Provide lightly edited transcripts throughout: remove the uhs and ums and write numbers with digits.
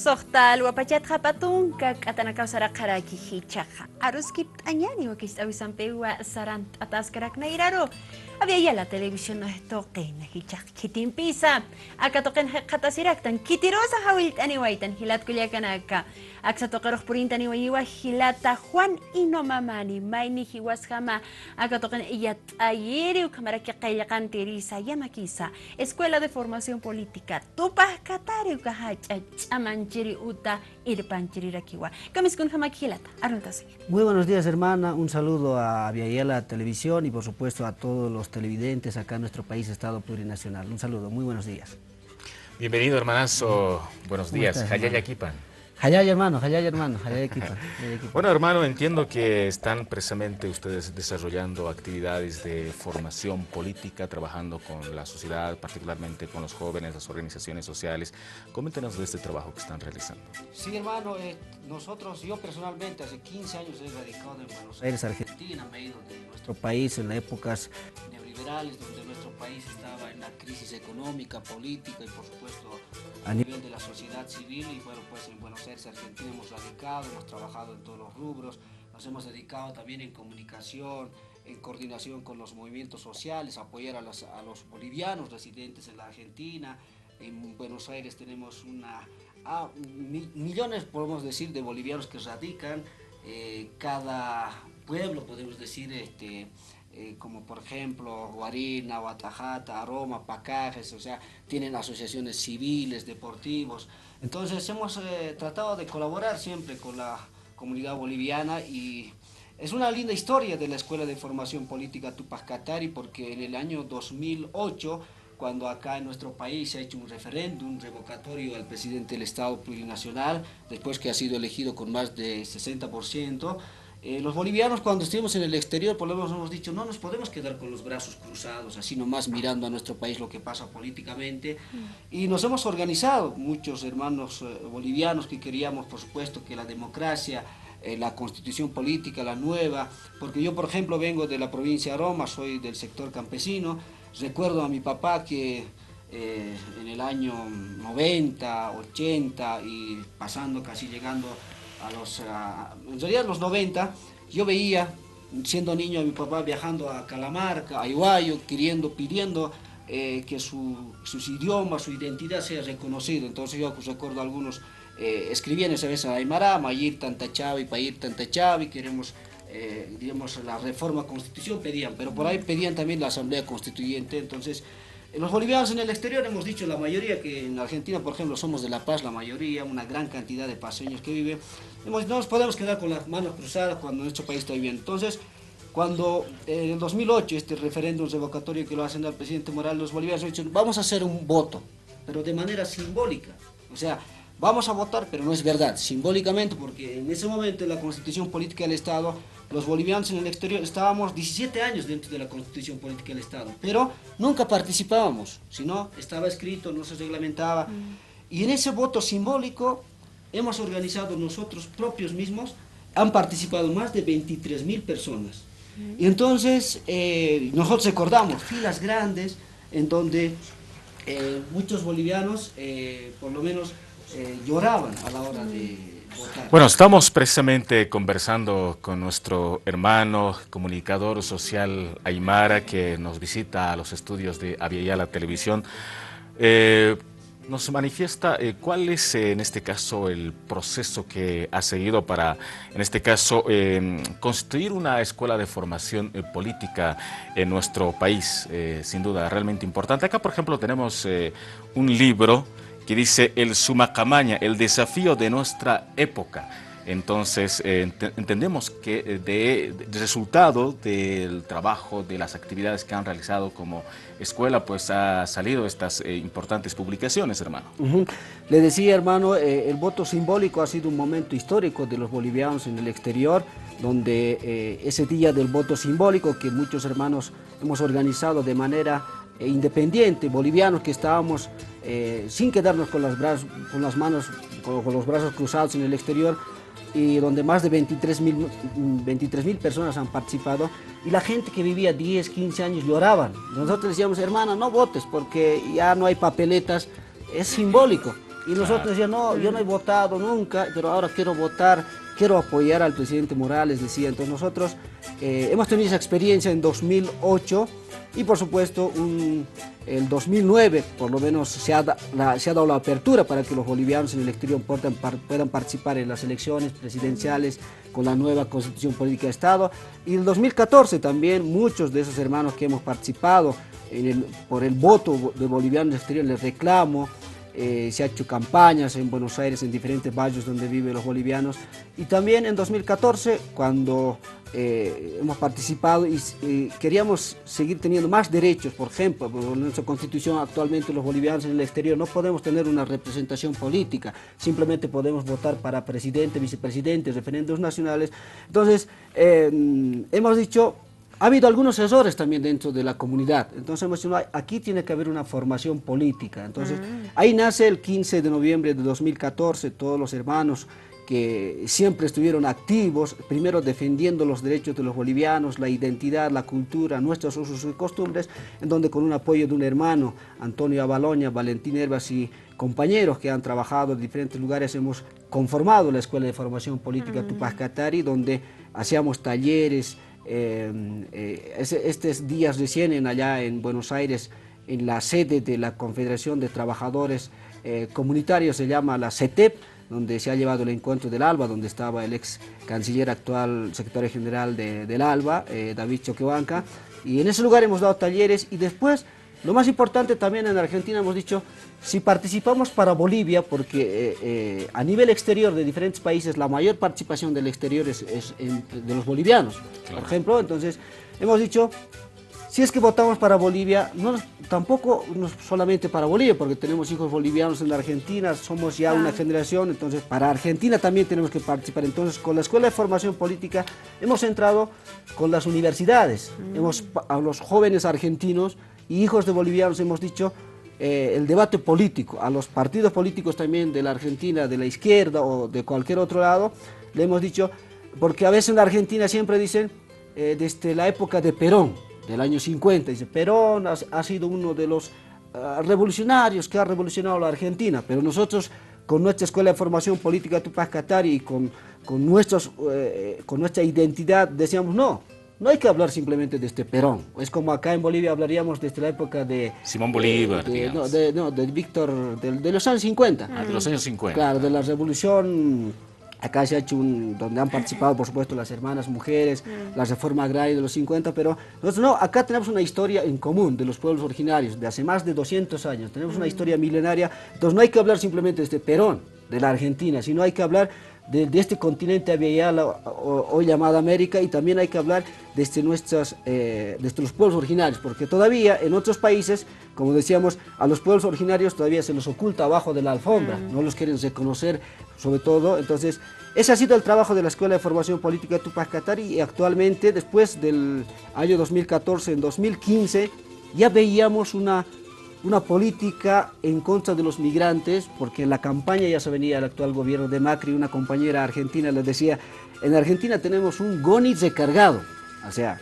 Sohtal wapachat hapatun katanakaw sarakaraki hichaja. Aruskip añani wakis awisan pewa sarant atas karak na iraro. Había ya la televisión no toquen hichaj kitin pisa. Aka toquen katasirak tan kitirosa hawil aniwaitan hilat kulyakanaka. Aksa toqeroh purinta niwayiwa hilata Juan Inomamani maini hiwas jama. Aka toquen iyat ayeri ukamaraki qayakan terisa yamakisa. Escuela de Formación Política. Tupah katari ukahacha chamanchiri uta irpanchiri rakiwa. Kamiskun hamakilata. Arnotasi. Muy buenos días, hermana. Un saludo a Aviala Televisión y por supuesto a todos los televidentes acá en nuestro país, Estado Plurinacional. Un saludo, muy buenos días. Bienvenido, hermanazo. Buenos días. Hayaya Kipan. Hayaya, hermano, Hayaya Kipan. Bueno, hermano, entiendo que están precisamente ustedes desarrollando actividades de formación política, trabajando con la sociedad, particularmente con los jóvenes, las organizaciones sociales. Coméntenos de este trabajo que están realizando. Sí, hermano, yo personalmente hace 15 años he radicado en Buenos Aires, Argentina. Me he ido de nuestro país en las épocas neoliberales, donde nuestro país estaba en la crisis económica, política y por supuesto a nivel de la sociedad civil. Y bueno, pues en Buenos Aires, Argentina hemos radicado, hemos trabajado en todos los rubros, nos hemos dedicado también en comunicación, en coordinación con los movimientos sociales, apoyar a los bolivianos residentes en la Argentina. En Buenos Aires tenemos millones, podemos decir, de bolivianos que radican. Cada pueblo, podemos decir, como por ejemplo Guarina, Guatajata, Aroma, Pacajes, o sea, tienen asociaciones civiles, deportivos. Entonces hemos tratado de colaborar siempre con la comunidad boliviana y es una linda historia de la Escuela de Formación Política Tupac Katari, porque en el año 2008, cuando acá en nuestro país se ha hecho un referéndum revocatorio al presidente del Estado Plurinacional, después que ha sido elegido con más de 60%, los bolivianos cuando estuvimos en el exterior, por lo menos hemos dicho, no nos podemos quedar con los brazos cruzados, así nomás mirando a nuestro país lo que pasa políticamente. Y nos hemos organizado, muchos hermanos bolivianos que queríamos, por supuesto, que la democracia, la constitución política, la nueva, porque yo, por ejemplo, vengo de la provincia de Aroma, soy del sector campesino. Recuerdo a mi papá que en el año 90, 80 y pasando casi llegando en realidad los 90, yo veía, siendo niño, a mi papá viajando a Calamarca, a Iguayo, pidiendo que sus idiomas, su identidad sea reconocida. Entonces yo recuerdo algunos escribían esa vez a Aymara, Mayir Tantachavi, Payir Tantachavi, queremos, digamos, la reforma constitución pedían, pero por ahí pedían también la asamblea constituyente. Entonces los bolivianos en el exterior hemos dicho, la mayoría, que en Argentina, por ejemplo, somos de La Paz, la mayoría, una gran cantidad de paseños que viven, no nos podemos quedar con las manos cruzadas cuando nuestro país está bien. Entonces, cuando en el 2008, este referéndum revocatorio que lo hacen al presidente Morales, los bolivianos han dicho, vamos a hacer un voto, pero de manera simbólica, o sea, vamos a votar, pero no es verdad, simbólicamente, porque en ese momento en la Constitución Política del Estado, los bolivianos en el exterior estábamos 17 años dentro de la Constitución Política del Estado, pero nunca participábamos, sino estaba escrito, no se reglamentaba. Y en ese voto simbólico hemos organizado nosotros propios mismos, han participado más de 23.000 personas. Y entonces nosotros recordamos filas grandes en donde muchos bolivianos, por lo menos, lloraban a la hora de votar. Bueno, estamos precisamente conversando con nuestro hermano comunicador social Aymara, que nos visita a los estudios de Aviala Televisión. Nos manifiesta cuál es en este caso el proceso que ha seguido para, en este caso, constituir una escuela de formación política en nuestro país, sin duda realmente importante. Acá, por ejemplo, tenemos un libro que dice El Sumacamaña, el desafío de nuestra época. Entonces, entendemos que de resultado del trabajo, de las actividades que han realizado como escuela, pues ha salido estas importantes publicaciones, hermano. Le decía, hermano, el voto simbólico ha sido un momento histórico de los bolivianos en el exterior, donde ese día del voto simbólico que muchos hermanos hemos organizado de manera independiente, bolivianos que estábamos sin quedarnos con los brazos cruzados en el exterior, y donde más de 23.000 personas han participado, y la gente que vivía 10, 15 años lloraban. Nosotros decíamos, hermana, no votes porque ya no hay papeletas, es simbólico. Y nosotros decíamos, no, yo no he votado nunca, pero ahora quiero votar, quiero apoyar al presidente Morales, decía. Entonces nosotros hemos tenido esa experiencia en 2008 y por supuesto el 2009 por lo menos se ha dado la apertura para que los bolivianos en el exterior puedan participar en las elecciones presidenciales con la nueva constitución política de Estado. Y el 2014 también muchos de esos hermanos que hemos participado por el voto de bolivianos en el exterior, les reclamo. Se ha hecho campañas en Buenos Aires, en diferentes barrios donde viven los bolivianos, y también en 2014 cuando hemos participado y queríamos seguir teniendo más derechos. Por ejemplo, en nuestra constitución actualmente los bolivianos en el exterior no podemos tener una representación política, simplemente podemos votar para presidente, vicepresidente, referendos nacionales. Entonces hemos dicho, ha habido algunos errores también dentro de la comunidad, entonces hemos dicho, no, aquí tiene que haber una formación política. Entonces ahí nace el 15 de noviembre de 2014, todos los hermanos que siempre estuvieron activos, primero defendiendo los derechos de los bolivianos, la identidad, la cultura, nuestros usos y costumbres, en donde con un apoyo de un hermano, Antonio Avaloña, Valentín Herbas y compañeros que han trabajado en diferentes lugares, hemos conformado la Escuela de Formación Política Tupac Katari, donde hacíamos talleres. Estos días recién allá en Buenos Aires, en la sede de la Confederación de Trabajadores Comunitarios, se llama la CETEP, donde se ha llevado el encuentro del ALBA, donde estaba el ex canciller actual secretario general del ALBA, David Choquehuanca, y en ese lugar hemos dado talleres. Y después, lo más importante también en Argentina, hemos dicho, si participamos para Bolivia, porque a nivel exterior de diferentes países la mayor participación del exterior es de los bolivianos, claro. Por ejemplo, entonces hemos dicho, si es que votamos para Bolivia, tampoco solamente para Bolivia, porque tenemos hijos bolivianos en la Argentina, somos ya una generación, entonces para Argentina también tenemos que participar. Entonces con la Escuela de Formación Política hemos entrado con las universidades, a los jóvenes argentinos y hijos de bolivianos hemos dicho, el debate político, a los partidos políticos también de la Argentina, de la izquierda o de cualquier otro lado, le hemos dicho, porque a veces en la Argentina siempre dicen, desde la época de Perón, del año 50, dice, Perón ha sido uno de los revolucionarios que ha revolucionado la Argentina, pero nosotros con nuestra Escuela de Formación Política Tupac Katari y con nuestra identidad decíamos, no hay que hablar simplemente de este Perón. Es como acá en Bolivia hablaríamos desde la época de Simón Bolívar, de Víctor, de los años 50. De los años 50. Claro, de la revolución. Acá se ha hecho donde han participado, por supuesto, las hermanas mujeres, la reforma agraria de los 50, pero nosotros acá tenemos una historia en común de los pueblos originarios, de hace más de 200 años. Tenemos una historia milenaria, entonces no hay que hablar simplemente de este Perón, de la Argentina, sino hay que hablar de este continente avial, hoy llamada América, y también hay que hablar desde los pueblos originarios, porque todavía en otros países, como decíamos, a los pueblos originarios todavía se los oculta abajo de la alfombra, no los quieren reconocer sobre todo. Entonces ese ha sido el trabajo de la Escuela de Formación Política Tupac Katari, y actualmente, después del año 2014, en 2015, ya veíamos una política en contra de los migrantes, porque en la campaña ya se venía el actual gobierno de Macri. Una compañera argentina les decía, en Argentina tenemos un Goni recargado, o sea,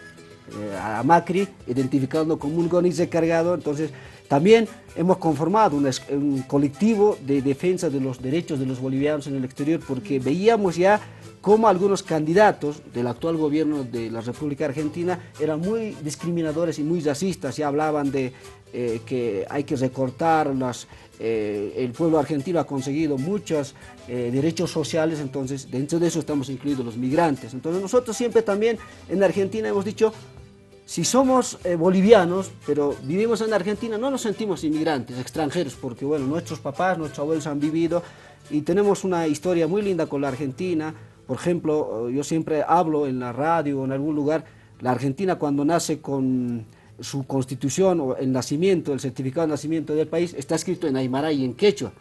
a Macri identificando como un Goni recargado. Entonces también hemos conformado un colectivo de defensa de los derechos de los bolivianos en el exterior, porque veíamos ya cómo algunos candidatos del actual gobierno de la República Argentina eran muy discriminadores y muy racistas. Ya hablaban de que hay que recortar el pueblo argentino ha conseguido muchos derechos sociales, entonces dentro de eso estamos incluidos los migrantes. Entonces nosotros siempre también en Argentina hemos dicho, si somos bolivianos, pero vivimos en Argentina, no nos sentimos inmigrantes, extranjeros, porque bueno, nuestros papás, nuestros abuelos han vivido y tenemos una historia muy linda con la Argentina. Por ejemplo, yo siempre hablo en la radio o en algún lugar, la Argentina cuando nace con su constitución o el nacimiento, el certificado de nacimiento del país, está escrito en aymara y en quechua.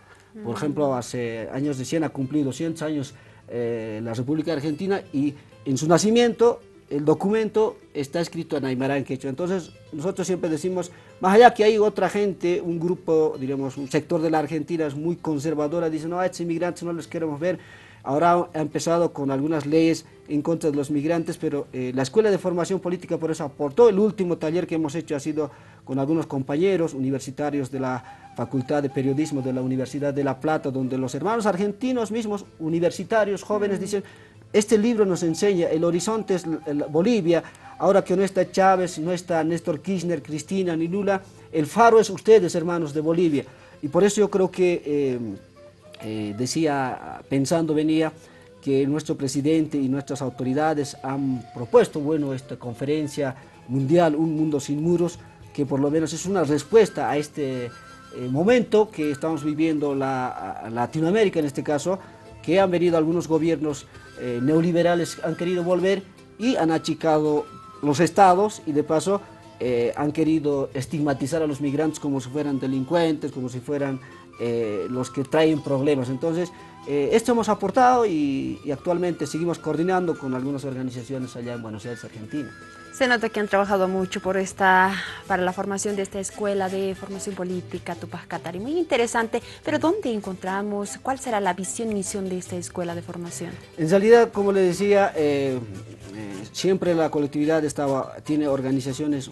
Por ejemplo, hace años recién ha cumplido 200 años la República Argentina, y en su nacimiento el documento está escrito en aymara y en quechua. Entonces nosotros siempre decimos, más allá que hay otra gente, un grupo, diríamos, un sector de la Argentina es muy conservadora, dice, no, a estos inmigrantes no les queremos ver. ahora ha empezado con algunas leyes en contra de los migrantes, pero la Escuela de Formación Política por eso aportó. El último taller que hemos hecho ha sido con algunos compañeros universitarios de la Facultad de Periodismo de la Universidad de La Plata, donde los hermanos argentinos mismos, universitarios, jóvenes, dicen, este libro nos enseña, el horizonte es Bolivia, ahora que no está Chávez, no está Néstor Kirchner, Cristina ni Lula, el faro es ustedes, hermanos de Bolivia. Y por eso yo creo que, venía, que nuestro presidente y nuestras autoridades han propuesto, bueno, esta conferencia mundial, Un Mundo Sin Muros, que por lo menos es una respuesta a este momento que estamos viviendo Latinoamérica en este caso, que han venido algunos gobiernos neoliberales, han querido volver y han achicado los estados y de paso han querido estigmatizar a los migrantes como si fueran delincuentes, como si fueran los que traen problemas. Entonces, esto hemos aportado y actualmente seguimos coordinando con algunas organizaciones allá en Buenos Aires, Argentina. Se nota que han trabajado mucho para la formación de esta escuela de formación política Tupac Katari. Muy interesante, pero ¿dónde encontramos? ¿Cuál será la visión y misión de esta escuela de formación? En realidad, como le decía, siempre la colectividad tiene organizaciones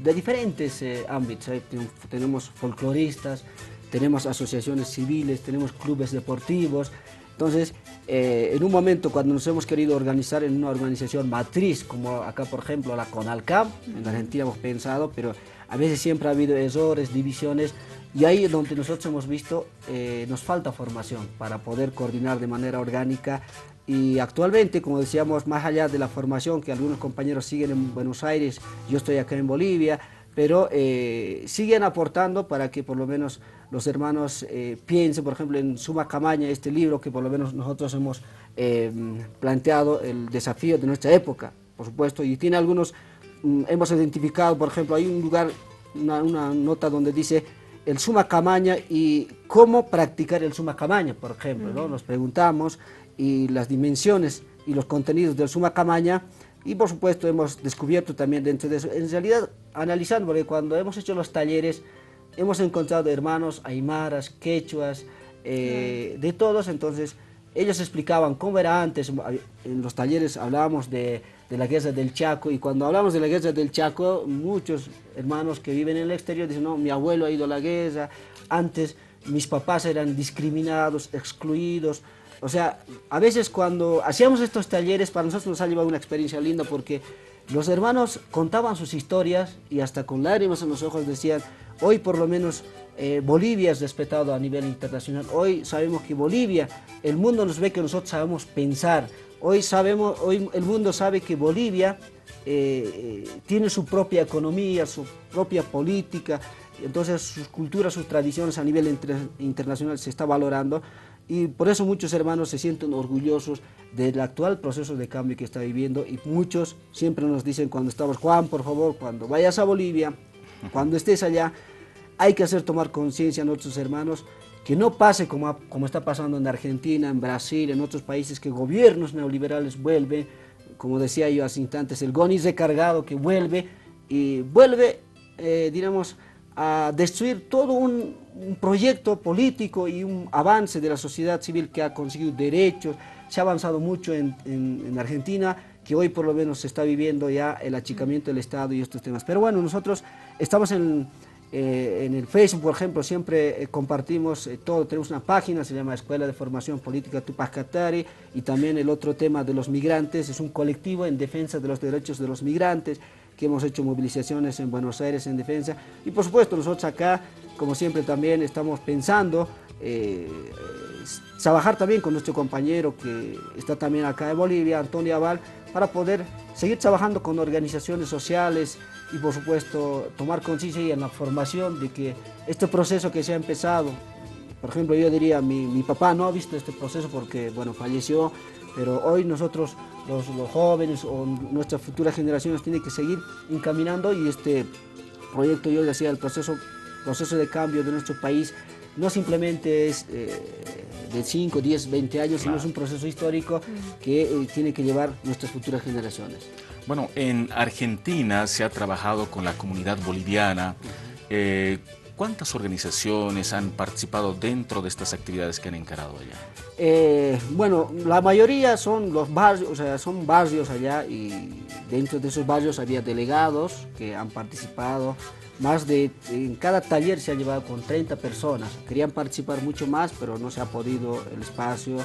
de diferentes ámbitos. Tenemos folcloristas, tenemos asociaciones civiles, tenemos clubes deportivos. Entonces, en un momento cuando nos hemos querido organizar en una organización matriz, como acá por ejemplo la CONALCAM, en Argentina hemos pensado, pero a veces siempre ha habido errores, divisiones, y ahí es donde nosotros hemos visto nos falta formación para poder coordinar de manera orgánica. Y actualmente, como decíamos, más allá de la formación que algunos compañeros siguen en Buenos Aires, yo estoy acá en Bolivia, pero siguen aportando para que por lo menos los hermanos piensen, por ejemplo, en Suma Camaña, este libro que por lo menos nosotros hemos planteado el desafío de nuestra época, por supuesto, y tiene algunos, hemos identificado, por ejemplo, hay un lugar, una nota donde dice el Suma Camaña y cómo practicar el Suma Camaña, por ejemplo, ¿no? Nos preguntamos y las dimensiones y los contenidos del Suma Camaña. Y por supuesto hemos descubierto también dentro de eso, en realidad analizando, porque cuando hemos hecho los talleres hemos encontrado hermanos aymaras, quechuas, de todos, entonces ellos explicaban cómo era antes. En los talleres hablábamos de la guerra del Chaco, y cuando hablamos de la guerra del Chaco, muchos hermanos que viven en el exterior dicen, no, mi abuelo ha ido a la guerra, antes mis papás eran discriminados, excluidos. O sea, a veces cuando hacíamos estos talleres, para nosotros nos ha llevado una experiencia linda, porque los hermanos contaban sus historias y hasta con lágrimas en los ojos decían, hoy por lo menos Bolivia es respetado a nivel internacional, hoy sabemos que Bolivia, el mundo nos ve que nosotros sabemos pensar, hoy el mundo sabe que Bolivia tiene su propia economía, su propia política, entonces sus culturas, sus tradiciones a nivel internacional se está valorando. Y por eso muchos hermanos se sienten orgullosos del actual proceso de cambio que está viviendo, y muchos siempre nos dicen cuando estamos, Juan, por favor, cuando vayas a Bolivia, cuando estés allá, hay que hacer tomar conciencia a nuestros hermanos que no pase como está pasando en Argentina, en Brasil, en otros países, que gobiernos neoliberales vuelven, como decía yo hace instantes, el GONI recargado que vuelve, diremos, a destruir todo un proyecto político y un avance de la sociedad civil que ha conseguido derechos. Se ha avanzado mucho en Argentina, que hoy por lo menos se está viviendo ya el achicamiento del Estado y estos temas. Pero bueno, nosotros estamos en el Facebook, por ejemplo, siempre compartimos todo. Tenemos una página, se llama Escuela de Formación Política Tupac Katari, y también el otro tema de los migrantes, es un colectivo en defensa de los derechos de los migrantes, que hemos hecho movilizaciones en Buenos Aires en defensa. Y por supuesto nosotros acá, como siempre, también estamos pensando trabajar también con nuestro compañero que está también acá en Bolivia, Antonio Aval, para poder seguir trabajando con organizaciones sociales y por supuesto tomar conciencia en la formación de que este proceso que se ha empezado, por ejemplo, yo diría, mi papá no ha visto este proceso porque, bueno, falleció, pero hoy nosotros, los jóvenes o nuestras futuras generaciones, tienen que seguir encaminando, y este proyecto, yo decía, el proceso de cambio de nuestro país no simplemente es de 5, 10, 20 años, sino es un proceso histórico que tiene que llevar nuestras futuras generaciones. Bueno, en Argentina se ha trabajado con la comunidad boliviana. ¿cuántas organizaciones han participado dentro de estas actividades que han encarado allá? Bueno, la mayoría son los barrios, o sea, son barrios allá, y dentro de esos barrios había delegados que han participado. En cada taller se ha llevado con 30 personas. Querían participar mucho más, pero no se ha podido el espacio,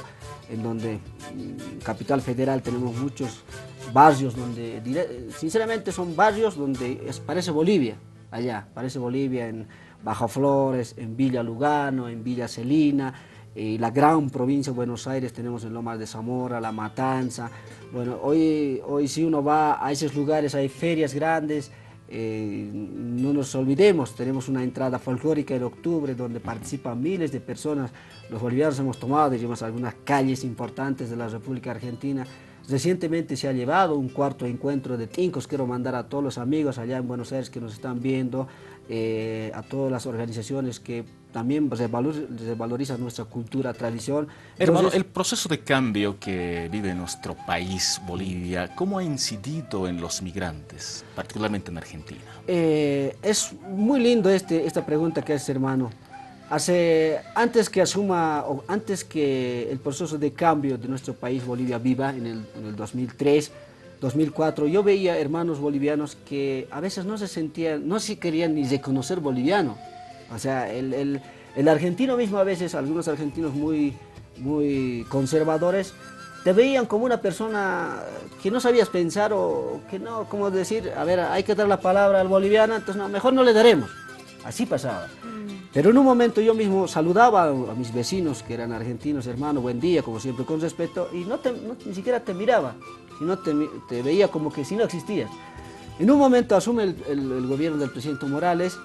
en donde en Capital Federal tenemos muchos barrios donde, sinceramente, son barrios donde parece Bolivia, allá, parece Bolivia en Bajo Flores, en Villa Lugano, en Villa Celina, la gran provincia de Buenos Aires tenemos en Lomas de Zamora, La Matanza. Bueno, hoy si uno va a esos lugares hay ferias grandes. No nos olvidemos, tenemos una entrada folclórica en octubre donde participan miles de personas. Los bolivianos hemos tomado, digamos, algunas calles importantes de la República Argentina. Recientemente se ha llevado un cuarto encuentro de tincos. Quiero mandar a todos los amigos allá en Buenos Aires que nos están viendo, a todas las organizaciones que también revalorizan nuestra cultura, tradición. Hermano, Entonces, el proceso de cambio que vive nuestro país, Bolivia, ¿cómo ha incidido en los migrantes, particularmente en Argentina? Es muy lindo esta pregunta que haces, hermano. Antes que el proceso de cambio de nuestro país, Bolivia viva, en el 2003, 2004, yo veía hermanos bolivianos que a veces no se querían ni reconocer boliviano. O sea, el argentino mismo, a veces, algunos argentinos muy conservadores, te veían como una persona que no sabías pensar, o que no, como decir, a ver, hay que dar la palabra al boliviano, entonces no, mejor no le daremos. Así pasaba. Pero en un momento yo mismo saludaba a mis vecinos que eran argentinos: hermano, buen día, como siempre, con respeto, y ni siquiera te miraba, sino te veía como que si no existías. En un momento asume el gobierno del presidente Morales.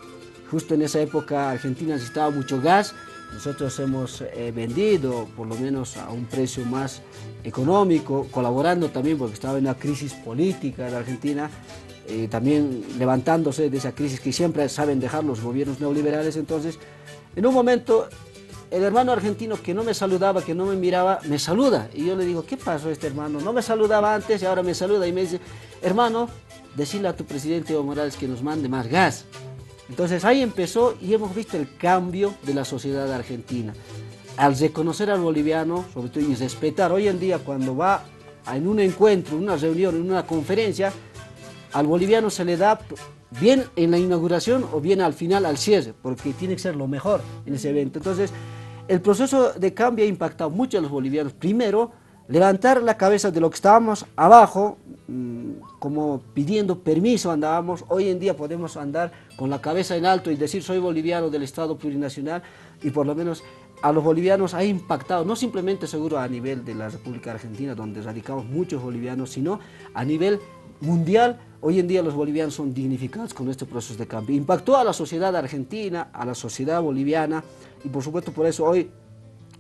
Justo en esa época Argentina necesitaba mucho gas. Nosotros hemos vendido por lo menos a un precio más económico, colaborando también porque estaba en una crisis política en Argentina, también levantándose de esa crisis que siempre saben dejar los gobiernos neoliberales. Entonces, en un momento, el hermano argentino que no me saludaba, que no me miraba, me saluda. Y yo le digo: ¿qué pasó este hermano? No me saludaba antes y ahora me saluda. Y me dice: hermano, decirle a tu presidente Evo Morales que nos mande más gas. Entonces ahí empezó, y hemos visto el cambio de la sociedad argentina. Al reconocer al boliviano, sobre todo, y respetar. Hoy en día, cuando va en un encuentro, en una reunión, en una conferencia, al boliviano se le da bien en la inauguración o bien al final, al cierre, porque tiene que ser lo mejor en ese evento. Entonces, el proceso de cambio ha impactado mucho a los bolivianos. Primero, levantar la cabeza de lo que estábamos abajo, como pidiendo permiso andábamos. Hoy en día podemos andar con la cabeza en alto y decir: soy boliviano del Estado plurinacional, y por lo menos a los bolivianos ha impactado, no simplemente seguro a nivel de la República Argentina, donde radicamos muchos bolivianos, sino a nivel mundial. Hoy en día los bolivianos son dignificados con este proceso de cambio. Impactó a la sociedad argentina, a la sociedad boliviana, y por supuesto por eso hoy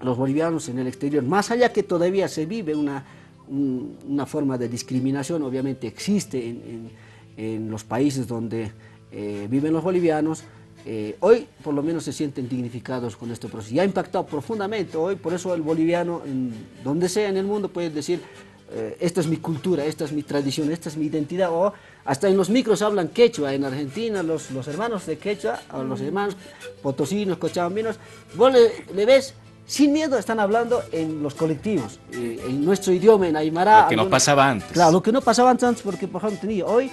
los bolivianos en el exterior, más allá que todavía se vive una forma de discriminación, obviamente existe en los países donde viven los bolivianos, hoy por lo menos se sienten dignificados con este proceso. Y ha impactado profundamente hoy, por eso el boliviano, donde sea en el mundo, puede decir: esta es mi cultura, esta es mi tradición, esta es mi identidad. O hasta en los micros hablan quechua. En Argentina los hermanos de quechua, o los hermanos potosinos, cochabambinos, vos le ves sin miedo, están hablando en los colectivos, en nuestro idioma, en aymara. Lo que no pasaba antes. Claro, lo que no pasaba antes, porque por ejemplo hoy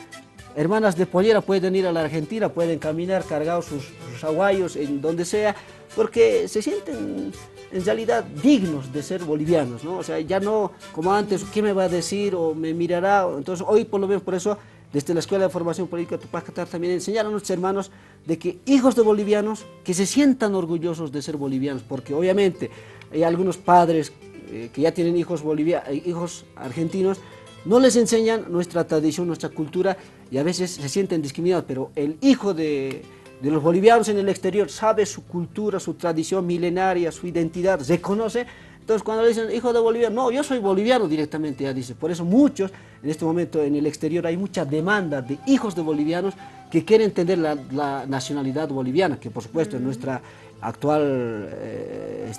hermanas de pollera pueden ir a la Argentina, pueden caminar cargados sus aguayos en donde sea, porque se sienten en realidad dignos de ser bolivianos, ¿no? O sea, ya no como antes: ¿qué me va a decir? O me mirará. Entonces hoy, por lo menos, por eso, desde la Escuela de Formación Política Tupac Katار también enseñar a nuestros hermanos de que hijos de bolivianos, que se sientan orgullosos de ser bolivianos, porque obviamente hay algunos padres que ya tienen hijos argentinos, no les enseñan nuestra tradición, nuestra cultura, y a veces se sienten discriminados. Pero el hijo de los bolivianos en el exterior sabe su cultura, su tradición milenaria, su identidad, reconoce. Entonces cuando le dicen hijo de boliviano, no, yo soy boliviano directamente, ya dice. Por eso muchos, en este momento en el exterior hay mucha demanda de hijos de bolivianos que quieren tener la nacionalidad boliviana, que por supuesto en nuestra actual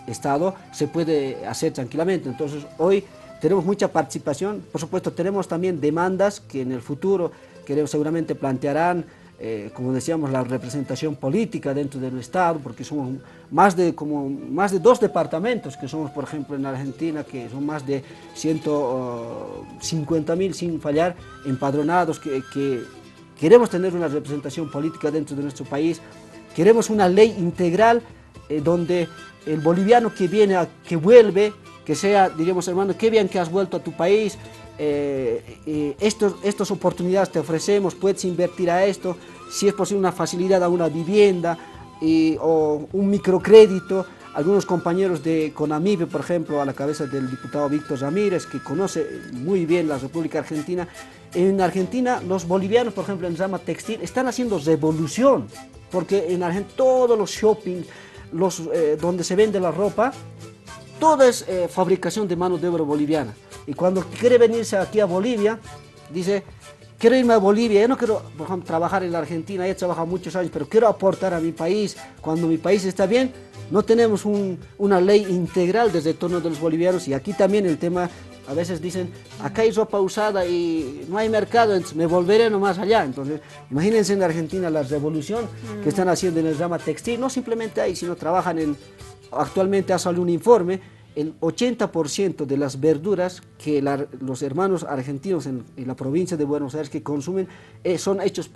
estado se puede hacer tranquilamente. Entonces hoy tenemos mucha participación. Por supuesto tenemos también demandas que en el futuro seguramente plantearán como decíamos, la representación política dentro del Estado, porque somos más de 2 departamentos que somos, por ejemplo, en Argentina, que son más de 150.000 sin fallar empadronados, que queremos tener una representación política dentro de nuestro país, queremos una ley integral donde el boliviano que viene, que vuelve, que sea, diríamos, hermano, qué bien que has vuelto a tu país, estas oportunidades te ofrecemos, puedes invertir a esto, si es posible una facilidad a una vivienda o un microcrédito. Algunos compañeros de CONAMIPE, por ejemplo, a la cabeza del diputado Víctor Ramírez, que conoce muy bien la República Argentina. En Argentina, los bolivianos, por ejemplo, en rama textil, están haciendo revolución, porque en Argentina todos los shopping, donde se vende la ropa, todo es fabricación de mano de obra boliviana. Y cuando quiere venirse aquí a Bolivia, dice, quiero irme a Bolivia, yo no quiero, por ejemplo, trabajar en la Argentina, ya he trabajado muchos años, pero quiero aportar a mi país. Cuando mi país está bien, no tenemos una ley integral de retorno de los bolivianos. Y aquí también el tema, a veces dicen, acá hay ropa usada y no hay mercado, entonces me volveré nomás allá. Entonces, imagínense en Argentina la revolución que están haciendo en el rama textil, no simplemente ahí, sino trabajan actualmente ha salido un informe, el 80% de las verduras que los hermanos argentinos en la provincia de Buenos Aires que consumen son hechos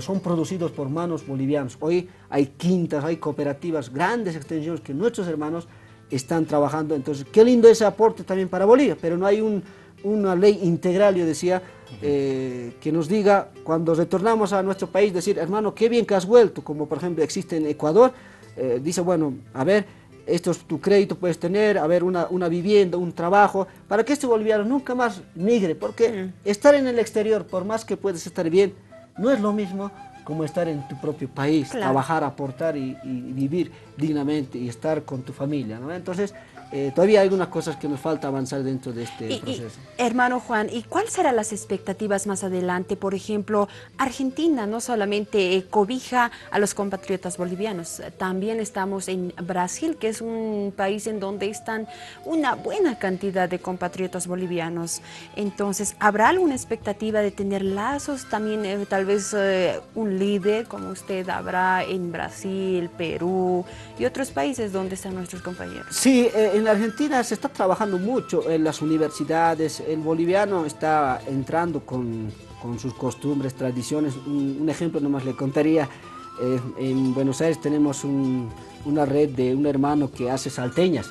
son producidos por manos bolivianos. Hoy hay quintas, hay cooperativas, grandes extensiones que nuestros hermanos están trabajando. Entonces, qué lindo ese aporte también para Bolivia, pero no hay una ley integral, yo decía, que nos diga, cuando retornamos a nuestro país, decir, hermano, qué bien que has vuelto, como por ejemplo existe en Ecuador, dice, bueno, a ver, esto es tu crédito, puedes tener, a ver, una vivienda, un trabajo, para que este boliviano nunca más migre, porque estar en el exterior, por más que puedes estar bien, no es lo mismo como estar en tu propio país, claro, trabajar, aportar y vivir dignamente y estar con tu familia, ¿no? Entonces, todavía hay algunas cosas que nos falta avanzar dentro de este proceso. Hermano Juan, ¿y cuáles serán las expectativas más adelante? Por ejemplo, Argentina no solamente cobija a los compatriotas bolivianos, también estamos en Brasil, que es un país en donde están una buena cantidad de compatriotas bolivianos. Entonces, ¿habrá alguna expectativa de tener lazos? También tal vez un líder como usted habrá en Brasil, Perú y otros países donde están nuestros compañeros. Sí, en Argentina se está trabajando mucho en las universidades. El boliviano está entrando con sus costumbres, tradiciones. Un ejemplo nomás le contaría. En Buenos Aires tenemos una red de un hermano que hace salteñas.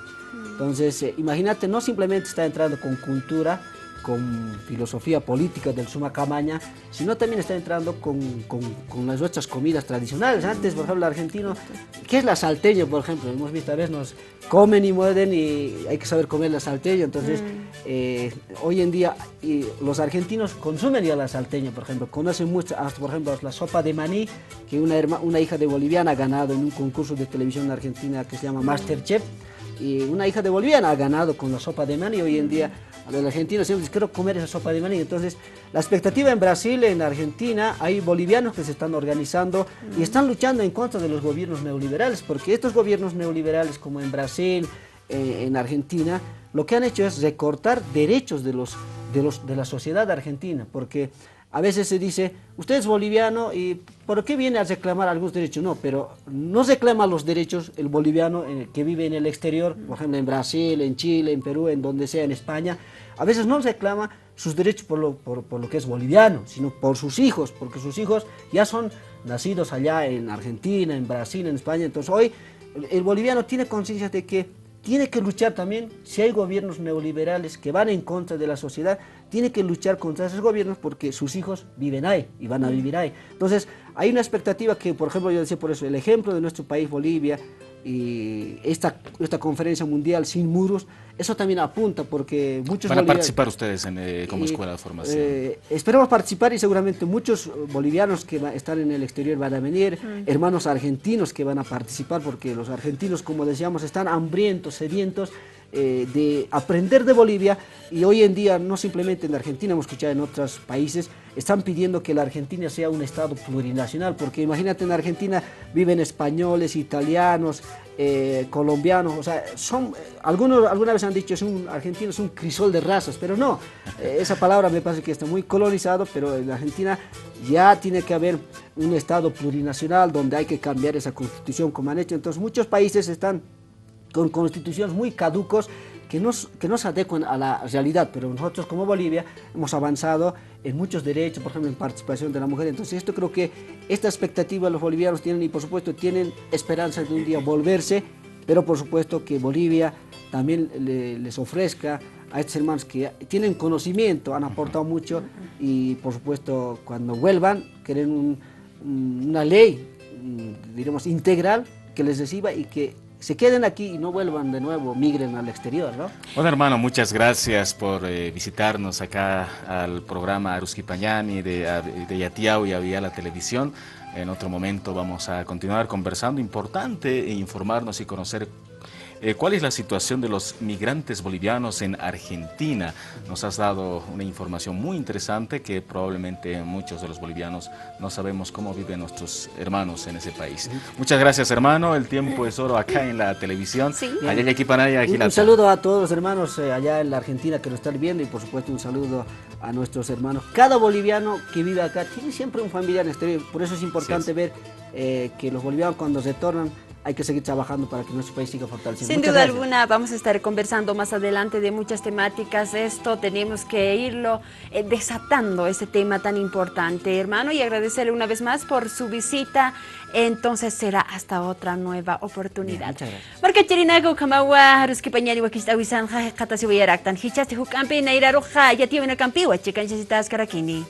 Entonces, imagínate, no simplemente está entrando con cultura, con filosofía política del Suma Camaña, sino también está entrando con nuestras comidas tradicionales. Antes, por ejemplo, el argentino, ¿qué es la salteña, por ejemplo? Hemos visto a veces nos comen y muerden y hay que saber comer la salteña. Entonces, hoy en día los argentinos consumen ya la salteña, por ejemplo. Conocen mucho, por ejemplo, la sopa de maní, que una hija de boliviana ha ganado en un concurso de televisión en Argentina que se llama Masterchef. Y una hija de boliviana ha ganado con la sopa de maní. Hoy en día a los argentinos siempre dicen, quiero comer esa sopa de maní. Entonces, la expectativa en Brasil, en Argentina, hay bolivianos que se están organizando y están luchando en contra de los gobiernos neoliberales, porque estos gobiernos neoliberales, como en Brasil, en Argentina, lo que han hecho es recortar derechos de la sociedad argentina, porque a veces se dice, usted es boliviano y ¿por qué viene a reclamar algunos derechos? No, pero no reclama los derechos el boliviano que vive en el exterior, por ejemplo en Brasil, en Chile, en Perú, en donde sea, en España. A veces no reclama sus derechos por lo que es boliviano, sino por sus hijos, porque sus hijos ya son nacidos allá en Argentina, en Brasil, en España. Entonces hoy el boliviano tiene conciencia de que tiene que luchar también, si hay gobiernos neoliberales que van en contra de la sociedad, tiene que luchar contra esos gobiernos porque sus hijos viven ahí y van a vivir ahí. Entonces, hay una expectativa que, por ejemplo, yo decía por eso, el ejemplo de nuestro país, Bolivia, y esta conferencia mundial sin muros, eso también apunta porque muchos ¿Van a participar ustedes como escuela de formación? Esperamos participar y seguramente muchos bolivianos que están en el exterior van a venir, hermanos argentinos que van a participar porque los argentinos, como decíamos, están hambrientos, sedientos de aprender de Bolivia y hoy en día no simplemente en Argentina, hemos escuchado en otros países, están pidiendo que la Argentina sea un estado plurinacional, porque imagínate, en Argentina viven españoles, italianos, colombianos, o sea, alguna vez han dicho Argentina es un crisol de razas, pero no, esa palabra me parece que está muy colonizado, pero en Argentina ya tiene que haber un estado plurinacional donde hay que cambiar esa constitución como han hecho. Entonces muchos países están con constituciones muy caducos que no se adecuan a la realidad, pero nosotros como Bolivia hemos avanzado en muchos derechos, por ejemplo en participación de la mujer. Entonces esto creo que esta expectativa los bolivianos tienen, y por supuesto tienen esperanza de un día volverse, pero por supuesto que Bolivia también les ofrezca a estos hermanos que tienen conocimiento, han aportado mucho, y por supuesto cuando vuelvan quieren una ley, diremos, integral que les reciba y que se queden aquí y no vuelvan de nuevo, migren al exterior, ¿no? Bueno, hermano, muchas gracias por visitarnos acá al programa Aruski Pañani de Yatiao y Avia la Televisión. En otro momento vamos a continuar conversando. Importante informarnos y conocer cuál es la situación de los migrantes bolivianos en Argentina. Nos has dado una información muy interesante que probablemente muchos de los bolivianos no sabemos cómo viven nuestros hermanos en ese país. Muchas gracias, hermano. El tiempo es oro acá en la televisión. Sí. Un saludo a todos los hermanos allá en la Argentina que nos están viendo, y por supuesto un saludo a nuestros hermanos. Cada boliviano que vive acá tiene siempre un familiar en el exterior. Por eso es importante ver que los bolivianos cuando retornan hay que seguir trabajando para que nuestro país siga fortaleciendo. Sin duda alguna, vamos a estar conversando más adelante de muchas temáticas. Esto tenemos que irlo desatando, ese tema tan importante, hermano, y agradecerle una vez más por su visita. Entonces será hasta otra nueva oportunidad. Muchas gracias. Marca Chirinago, Kamawa, Haruski Pañani, Wakistawisan, Katasi Wayaraktan, Hichaste Hukampi, Nairaroja, Yatiwina Campiwa, Chicanchisitas Karakini.